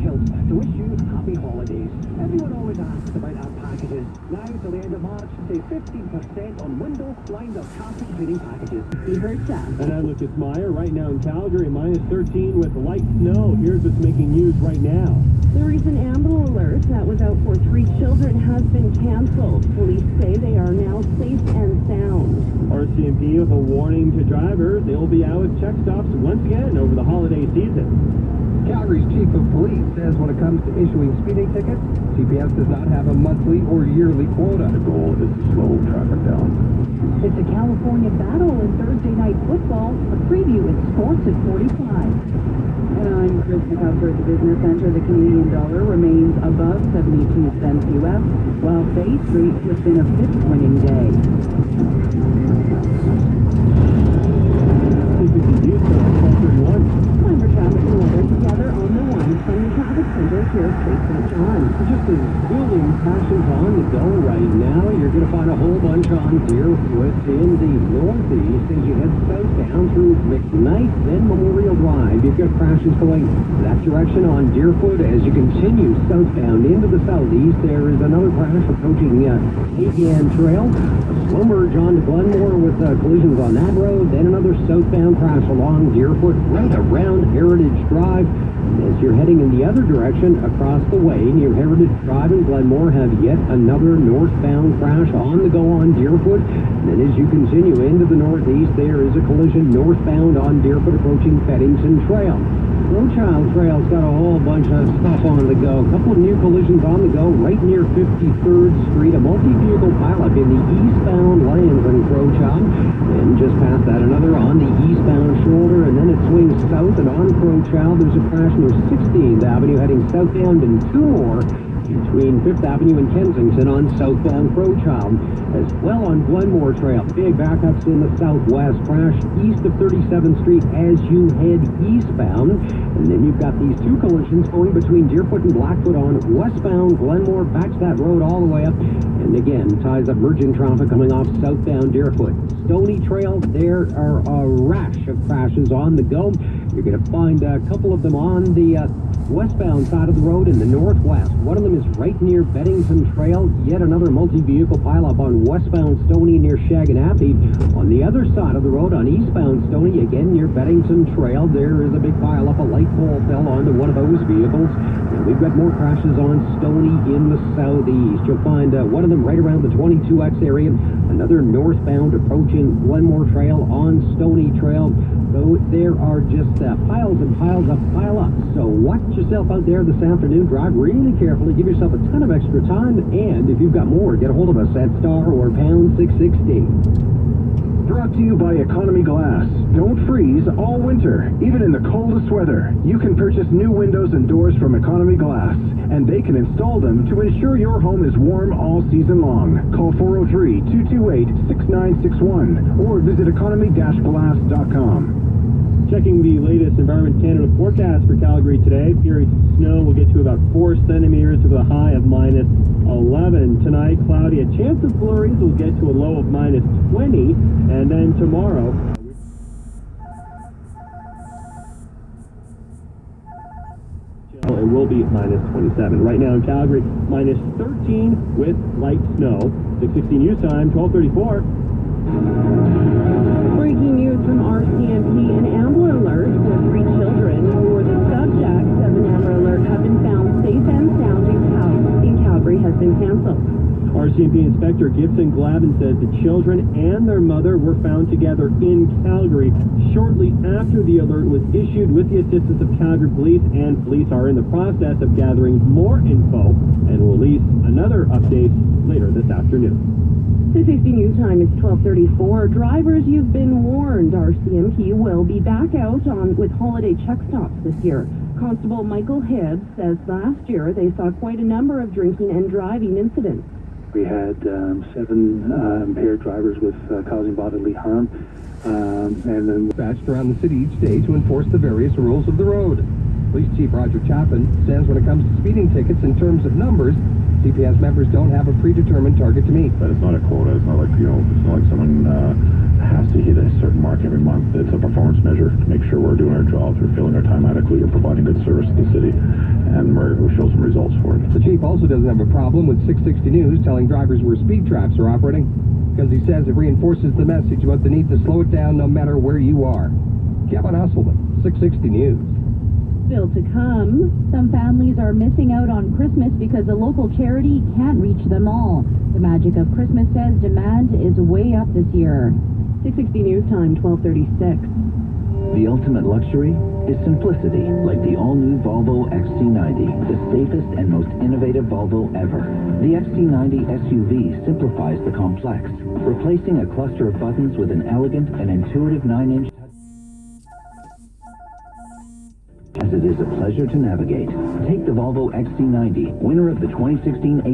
Hills to wish you happy holidays. Everyone always asks about our packages. Now till the end of March, save 15% on window, blind or carpet cleaning packages. He heard that. And I look at Meyer right now in Calgary, minus 13 with light snow. Here's what's making news right now. The recent Amber Alert that was out for 3 children has been canceled. Police say they are now safe and sound. RCMP with a warning to drivers. They will be out with check stops once again over the holiday season. Calgary's chief of police says when it comes to issuing speeding tickets, CPS does not have a monthly or yearly quota. The goal is to slow traffic down. It's a California battle in Thursday night football. A preview in sports at 45. And I'm Chris McCusker at the Business Center. The Canadian dollar remains above 72 cents U.S., while Bay Street has been a fifth winning day. Time for traffic and weather together on the one from the traffic center here at Trace St. John. Just as building passions on the go right now, you're going to find a whole bunch on Deerfoot in the northeast as you head southbound through McKnight, then Memorial Drive. You've got crashes going that direction on Deerfoot. As you continue southbound into the southeast, there is another crash approaching Avian Trail. A slow merge on to Glenmore with collisions on that road, then another southbound crash along Deerfoot right around Heritage Drive. As you're heading in the other direction across the way near Heritage Drive and Glenmore, have yet another northbound crash on the go on Deerfoot. And then as you continue into the northeast, there is a collision northbound on Deerfoot approaching Feddington Trail. Rochild Trail's got a whole bunch of stuff on the go. A couple of new collisions on the go right near 53rd Street. A multi-vehicle pileup in the eastbound lanes in Rochild. And just past that, another on the eastbound shoulder. And then it swings south and on Rochild. There's a crash near 16th Avenue heading southbound, and 2 more between 5th Avenue and Kensington on southbound Crowchild. As well on Glenmore Trail, big backups in the southwest. Crash east of 37th Street as you head eastbound. And then you've got these 2 collisions going between Deerfoot and Blackfoot on westbound Glenmore. Backs that road all the way up. And again, ties up merging traffic coming off southbound Deerfoot. Stony Trail, there are a rash of crashes on the go. You're going to find a couple of them on the westbound side of the road in the northwest. One of them is right near Beddington Trail. Yet another multi-vehicle pileup on westbound Stony near Shaganappy. On the other side of the road on eastbound Stony, again near Beddington Trail, there is a big pileup. A light pole fell onto one of those vehicles. And we've got more crashes on Stony in the southeast. You'll find one of them right around the 22X area. Another northbound approaching Glenmore Trail on Stony Trail. So there are just piles and piles of pileups. So watch yourself out there this afternoon. Drive really carefully. Give yourself a ton of extra time. And if you've got more, get a hold of us at star or pound 660. Brought to you by Economy Glass. Don't freeze all winter, even in the coldest weather. You can purchase new windows and doors from Economy Glass, and they can install them to ensure your home is warm all season long. Call 403-228-6961 or visit economy-glass.com. Checking the latest Environment Canada forecast for Calgary today. Periods of snow will get to about 4 centimeters with a high of minus 11. Tonight, cloudy. A chance of flurries will get to a low of minus 20. And then tomorrow, it will be minus 27. Right now in Calgary, minus 13 with light snow. 6:16 news time, 12:34. Breaking news from RCMP. An Amber Alert for 3 children who were the subjects of an Amber Alert have been found safe and sound in Calgary has been canceled. RCMP Inspector Gibson Glavin says the children and their mother were found together in Calgary shortly after the alert was issued with the assistance of Calgary Police, and police are in the process of gathering more info and will release another update later this afternoon. The 60 news time is 12:34. Drivers, you've been warned. RCMP will be back out with holiday check stops this year. Constable Michael Hibbs says last year they saw quite a number of drinking and driving incidents. We had 7 impaired drivers with causing bodily harm, and then dispatched around the city each day to enforce the various rules of the road. Police Chief Roger Chapman says when it comes to speeding tickets in terms of numbers, CPS members don't have a predetermined target to meet. But it's not a quota. It's not like, it's not like someone has to hit a certain mark every month. It's a performance measure to make sure we're doing our jobs, we're filling our time adequately, we're providing good service to the city, and we'll show some results for it. The chief also doesn't have a problem with 660 News telling drivers where speed traps are operating, because he says it reinforces the message about the need to slow it down no matter where you are. Kevin Husselman, 660 News. Still to come, some families are missing out on Christmas because a local charity can't reach them all. The Magic of Christmas says demand is way up this year. 660 News Time, 12:36. The ultimate luxury is simplicity, like the all-new Volvo XC90, the safest and most innovative Volvo ever. The XC90 SUV simplifies the complex, replacing a cluster of buttons with an elegant and intuitive 9-inch touch. As it is a pleasure to navigate. Take the Volvo XC90, winner of the 2016